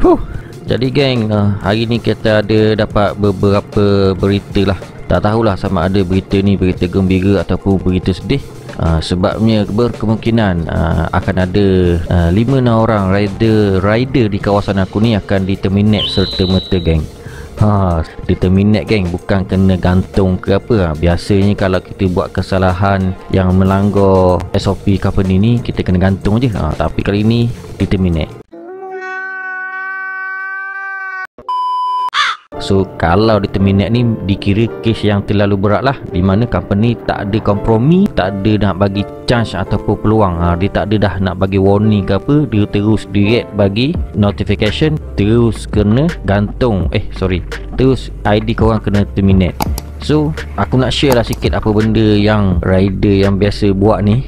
Huh. Jadi geng, hari ni kita ada dapat beberapa berita lah. Tak tahulah sama ada berita ni berita gembira ataupun berita sedih. Sebabnya berkemungkinan akan ada 5-6 orang rider di kawasan aku ni akan diterminate serta-merta geng. Diterminate geng, bukan kena gantung ke apa. Biasanya kalau kita buat kesalahan yang melanggar SOP company ni, kita kena gantung je. Tapi kali ni diterminate. So kalau diterminate ni dikira kes yang terlalu berat lah, di mana company tak ada kompromi, tak ada nak bagi chance ataupun peluang. Dia tak ada dah nak bagi warning ke apa, dia terus direct bagi notification, terus kena gantung. Terus ID korang kena terminate. So aku nak share lah sikit apa benda yang rider yang biasa buat ni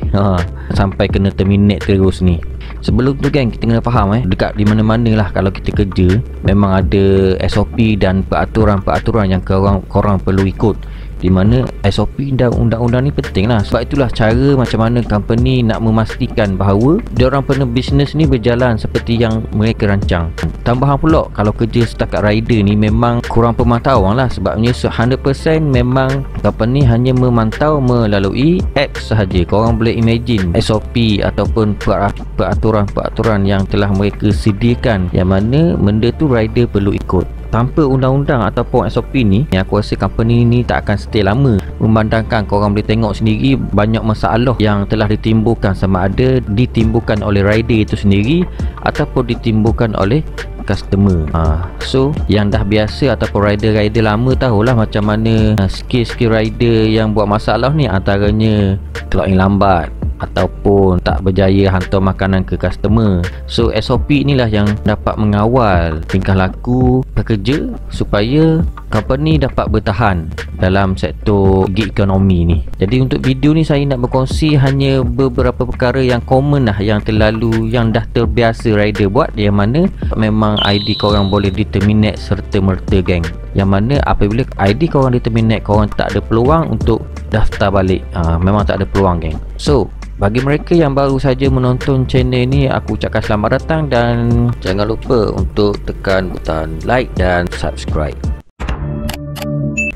sampai kena terminate terus ni. Sebelum tu geng, kita kena faham dekat di mana-mana lah kalau kita kerja, memang ada SOP dan peraturan-peraturan yang korang perlu ikut. Di mana SOP dan undang-undang ni penting lah. Sebab itulah cara macam mana company nak memastikan bahawa diorang punya bisnes ni berjalan seperti yang mereka rancang. Tambahan pula, kalau kerja setakat rider ni memang kurang pemantauan lah. Sebabnya 100% memang company hanya memantau melalui apps sahaja. Korang boleh imagine SOP ataupun peraturan-peraturan yang telah mereka sediakan, yang mana benda tu rider perlu ikut. Tanpa undang-undang ataupun SOP ni, aku rasa company ni tak akan stay lama. Memandangkan korang boleh tengok sendiri banyak masalah yang telah ditimbulkan, sama ada ditimbulkan oleh rider itu sendiri ataupun ditimbulkan oleh customer. So yang dah biasa ataupun rider-rider lama tahulah macam mana skill-skill rider yang buat masalah ni, antaranya clocking lambat ataupun tak berjaya hantar makanan ke customer. So SOP inilah yang dapat mengawal tingkah laku pekerja supaya company dapat bertahan dalam sektor gig ekonomi ni. Jadi untuk video ni saya nak berkongsi hanya beberapa perkara yang common lah, yang dah terbiasa rider buat, yang mana memang ID korang boleh diterminate serta-merta geng. Yang mana apabila ID korang diterminate, korang tak ada peluang untuk daftar balik. Memang tak ada peluang geng. So bagi mereka yang baru saja menonton channel ni, aku ucapkan selamat datang dan jangan lupa untuk tekan butang like dan subscribe.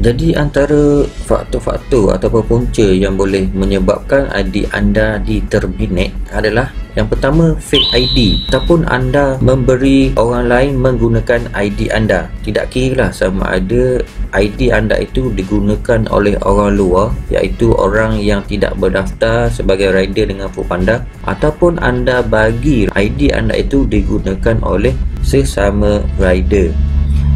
Jadi antara faktor-faktor ataupun punca yang boleh menyebabkan ID anda diterminate adalah yang pertama, fake ID ataupun anda memberi orang lain menggunakan ID anda. Tidak kira lah sama ada ID anda itu digunakan oleh orang luar, iaitu orang yang tidak berdaftar sebagai rider dengan Foodpanda, ataupun anda bagi ID anda itu digunakan oleh sesama rider.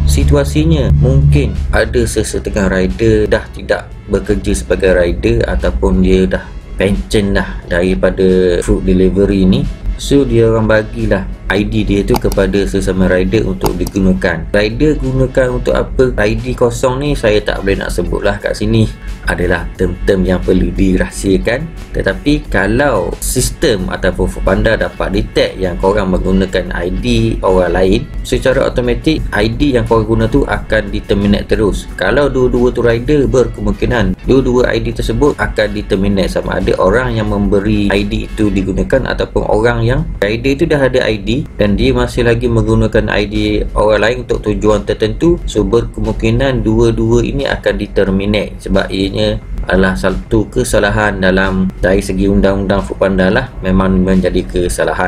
Situasinya mungkin ada sesetengah rider dah tidak bekerja sebagai rider ataupun dia dah pension dah daripada food delivery ni. So dia orang bagilah ID dia tu kepada sesama rider untuk digunakan. Rider gunakan untuk apa ID kosong ni saya tak boleh nak sebut lah kat sini, adalah term-term yang perlu dirahsiakan. Tetapi kalau sistem ataupun Foodpanda dapat detect yang korang menggunakan ID orang lain, secara automatik ID yang korang guna tu akan diterminate terus. Kalau dua-dua tu rider, berkemungkinan dua-dua ID tersebut akan diterminate, sama ada orang yang memberi ID itu digunakan ataupun orang yang rider itu dah ada ID dan dia masih lagi menggunakan ID orang lain untuk tujuan tertentu. So berkemungkinan dua-dua ini akan diterminate sebab ianya adalah satu kesalahan dari segi undang-undang Foodpanda lah, memang menjadi kesalahan.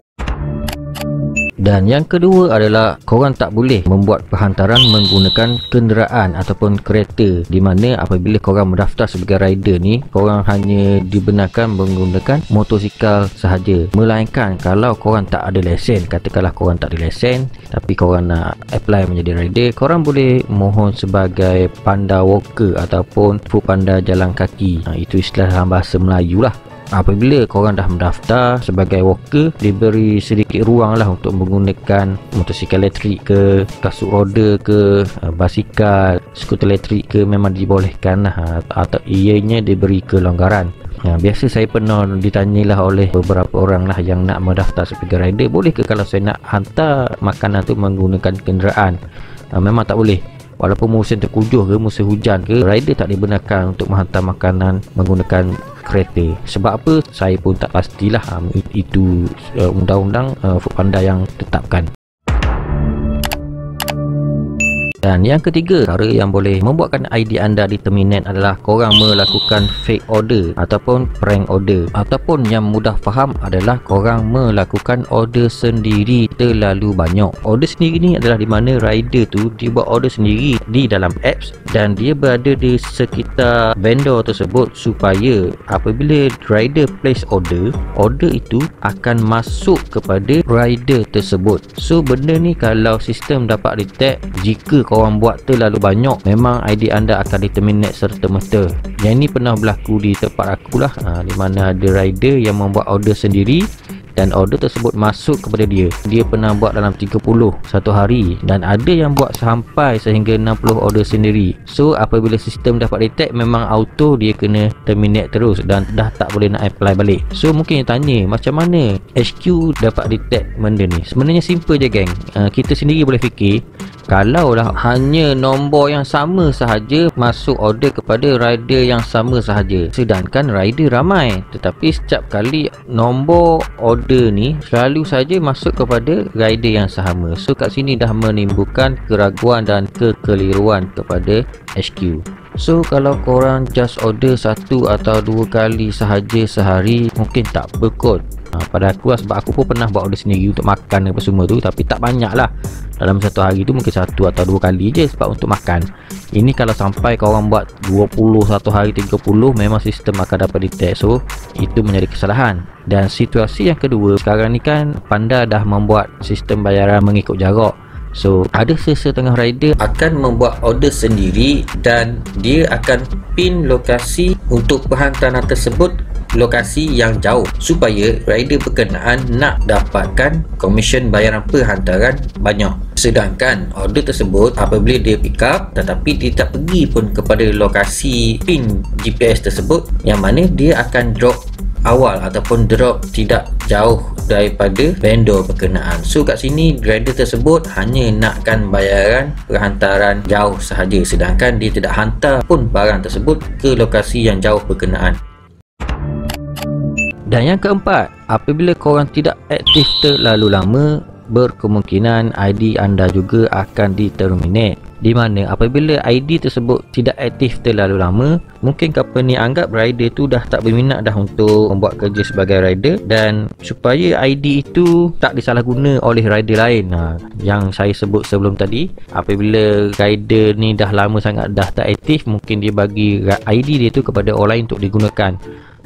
Dan yang kedua adalah korang tak boleh membuat perhantaran menggunakan kenderaan ataupun kereta, di mana apabila korang mendaftar sebagai rider ni, korang hanya dibenarkan menggunakan motosikal sahaja. Melainkan kalau korang tak ada lesen, katakanlah korang tak ada lesen tapi korang nak apply menjadi rider, korang boleh mohon sebagai panda walker ataupun Foodpanda jalan kaki. Itu istilah dalam bahasa Melayu lah. Apabila korang dah mendaftar sebagai walker, diberi sedikit ruang lah untuk menggunakan motosikal elektrik ke, kasut roda ke, basikal, skuter elektrik ke, memang dibolehkan lah, atau ianya diberi kelonggaran. Biasa saya pernah ditanyalah oleh beberapa orang lah yang nak mendaftar sebagai rider, boleh ke kalau saya nak hantar makanan tu menggunakan kenderaan? Memang tak boleh. Walaupun musim terkujuh ke, musim hujan ke, rider tak dibenarkan untuk menghantar makanan menggunakan kereta. Sebab apa? Saya pun tak pastilah. Itu undang-undang Foodpanda yang tetapkan. Dan yang ketiga, cara yang boleh membuatkan ID anda di terminate adalah korang melakukan fake order ataupun prank order. Ataupun yang mudah faham adalah korang melakukan order sendiri terlalu banyak. Order sendiri ni adalah di mana rider tu dia buat order sendiri di dalam apps dan dia berada di sekitar vendor tersebut, supaya apabila rider place order itu akan masuk kepada rider tersebut. So benda ni kalau sistem dapat detect, jika korang buat terlalu banyak, memang ID anda akan di-terminate serta-merta. Yang ni pernah berlaku di tempat aku lah, di mana ada rider yang membuat order sendiri dan order tersebut masuk kepada dia. Dia pernah buat dalam 30 satu hari, dan ada yang buat sampai sehingga 60 order sendiri. So apabila sistem dapat detect, memang auto dia kena terminate terus dan dah tak boleh nak apply balik. So mungkin tanya, macam mana HQ dapat detect benda ni? Sebenarnya simple je geng. Kita sendiri boleh fikir, kalau lah hanya nombor yang sama sahaja masuk order kepada rider yang sama sahaja, sedangkan rider ramai, tetapi setiap kali nombor order ni selalu saja masuk kepada rider yang sama. So kat sini dah menimbulkan keraguan dan kekeliruan kepada HQ. So kalau korang just order satu atau dua kali sahaja sehari, mungkin tak apa kot. Pada aku lah, sebab aku pun pernah buat order sendiri untuk makan apa semua tu, tapi tak banyak lah. Dalam satu hari tu mungkin satu atau dua kali je sebab untuk makan. Ini kalau sampai korang buat 20 satu hari, 30, memang sistem akan dapat detect. So itu menjadi kesalahan. Dan situasi yang kedua, sekarang ni kan Panda dah membuat sistem bayaran mengikut jarak. So ada sesetengah rider akan membuat order sendiri dan dia akan pin lokasi untuk penghantaran tersebut, lokasi yang jauh, supaya rider berkenaan nak dapatkan komisen bayaran perhantaran banyak. Sedangkan order tersebut apabila dia pick up, tetapi dia tak pergi pun kepada lokasi pin GPS tersebut, yang mana dia akan drop awal ataupun drop tidak jauh daripada vendor berkenaan. So kat sini rider tersebut hanya nakkan bayaran perhantaran jauh sahaja, sedangkan dia tidak hantar pun barang tersebut ke lokasi yang jauh berkenaan. Dan yang keempat, apabila korang tidak aktif terlalu lama, berkemungkinan ID anda juga akan di-terminate. Di mana apabila ID tersebut tidak aktif terlalu lama, mungkin company anggap rider tu dah tak berminat dah untuk membuat kerja sebagai rider, dan supaya ID itu tak disalahguna oleh rider lain, yang saya sebut sebelum tadi, apabila rider ni dah lama sangat dah tak aktif, mungkin dia bagi ID dia tu kepada orang lain untuk digunakan.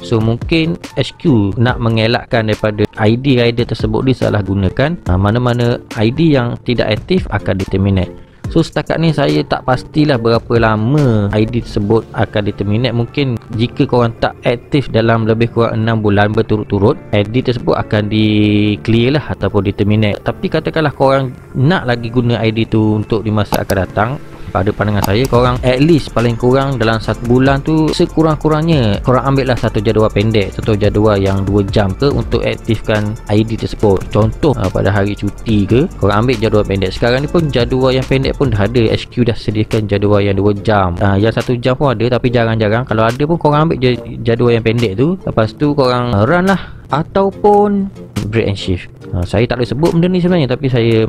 So mungkin HQ nak mengelakkan daripada ID rider tersebut disalahgunakan, mana-mana ID yang tidak aktif akan di-terminate. So setakat ni saya tak pastilah berapa lama ID tersebut akan di-terminate. Mungkin jika korang tak aktif dalam lebih kurang 6 bulan berturut-turut, ID tersebut akan di-clear lah ataupun di-terminate. Tapi katakanlah korang nak lagi guna ID tu untuk di masa akan datang, pada pandangan saya korang at least paling kurang dalam 1 bulan tu, sekurang-kurangnya korang ambil lah satu jadual pendek, satu jadual yang 2 jam ke untuk aktifkan ID tersebut. Contoh pada hari cuti ke, korang ambil jadual pendek. Sekarang ni pun jadual yang pendek pun dah ada, HQ dah sediakan jadual yang 2 jam, yang 1 jam pun ada, tapi jarang-jarang. Kalau ada pun korang ambil jadual yang pendek tu, lepas tu korang run lah, ataupun break and shift. Saya tak boleh sebut benda ni sebenarnya, tapi saya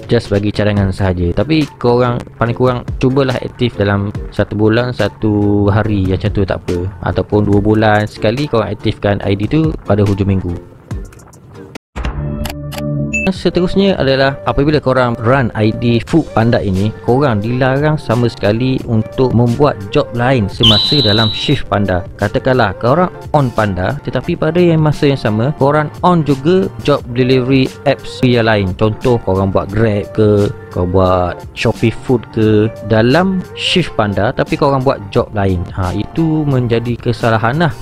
just bagi cadangan sahaja. Tapi korang paling kurang cubalah aktif dalam 1 bulan 1 hari, macam tu tak apa, ataupun 2 bulan sekali korang aktifkan ID tu pada hujung minggu. Seterusnya adalah apabila korang run ID Foodpanda ini, korang dilarang sama sekali untuk membuat job lain semasa dalam shift Panda. Katakanlah korang on Panda, tetapi pada masa yang sama korang on juga job delivery apps yang lain. Contoh korang buat Grab ke, korang buat Shopee Food ke dalam shift Panda, tapi korang buat job lain. Itu menjadi kesalahan lah.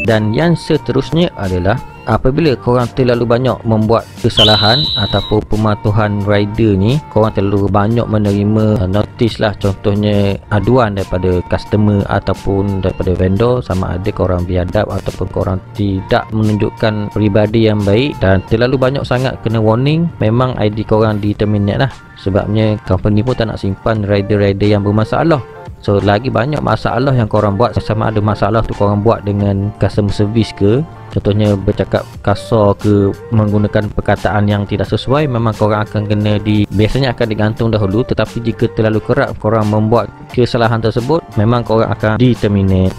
Dan yang seterusnya adalah apabila korang terlalu banyak membuat kesalahan ataupun pematuhan rider ni, korang terlalu banyak menerima notice lah, contohnya aduan daripada customer ataupun daripada vendor, sama ada korang biadab ataupun korang tidak menunjukkan peribadi yang baik, dan terlalu banyak sangat kena warning, memang ID korang di-terminate lah. Sebabnya company pun tak nak simpan rider-rider yang bermasalah. So lagi banyak masalah yang korang buat, sama ada masalah tu korang buat dengan customer service ke, contohnya bercakap kasar ke, menggunakan perkataan yang tidak sesuai, memang korang akan kena biasanya akan digantung dahulu. Tetapi jika terlalu kerap korang membuat kesalahan tersebut, memang korang akan di-terminate.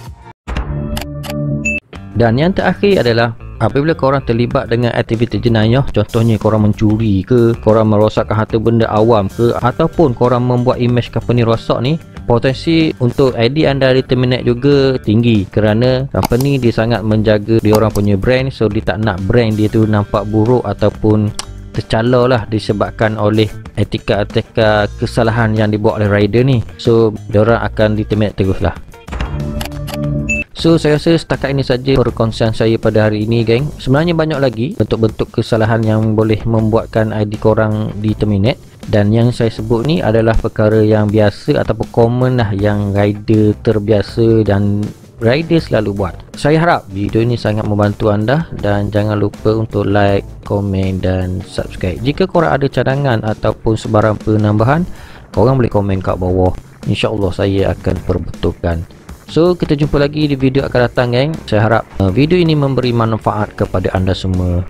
Dan yang terakhir adalah apabila korang terlibat dengan aktiviti jenayah, contohnya korang mencuri ke, korang merosakkan harta benda awam ke, ataupun korang membuat image company rosak ni, potensi untuk ID anda di-terminate juga tinggi, kerana company dia sangat menjaga dia orang punya brand. So dia tak nak brand dia tu nampak buruk ataupun tercela lah disebabkan oleh etika-etika kesalahan yang dibuat oleh rider ni. So dia orang akan di-terminate terus lah. So saya rasa setakat ini saja perkongsian saya pada hari ini, geng. Sebenarnya banyak lagi bentuk-bentuk kesalahan yang boleh membuatkan ID korang di-terminate, dan yang saya sebut ni adalah perkara yang biasa ataupun common lah, yang rider terbiasa dan rider selalu buat. Saya harap video ini sangat membantu anda, dan jangan lupa untuk like, komen dan subscribe. Jika korang ada cadangan ataupun sebarang penambahan, korang boleh komen kat bawah. InsyaAllah saya akan perbetulkan. So kita jumpa lagi di video akan datang, geng. Saya harap video ini memberi manfaat kepada anda semua.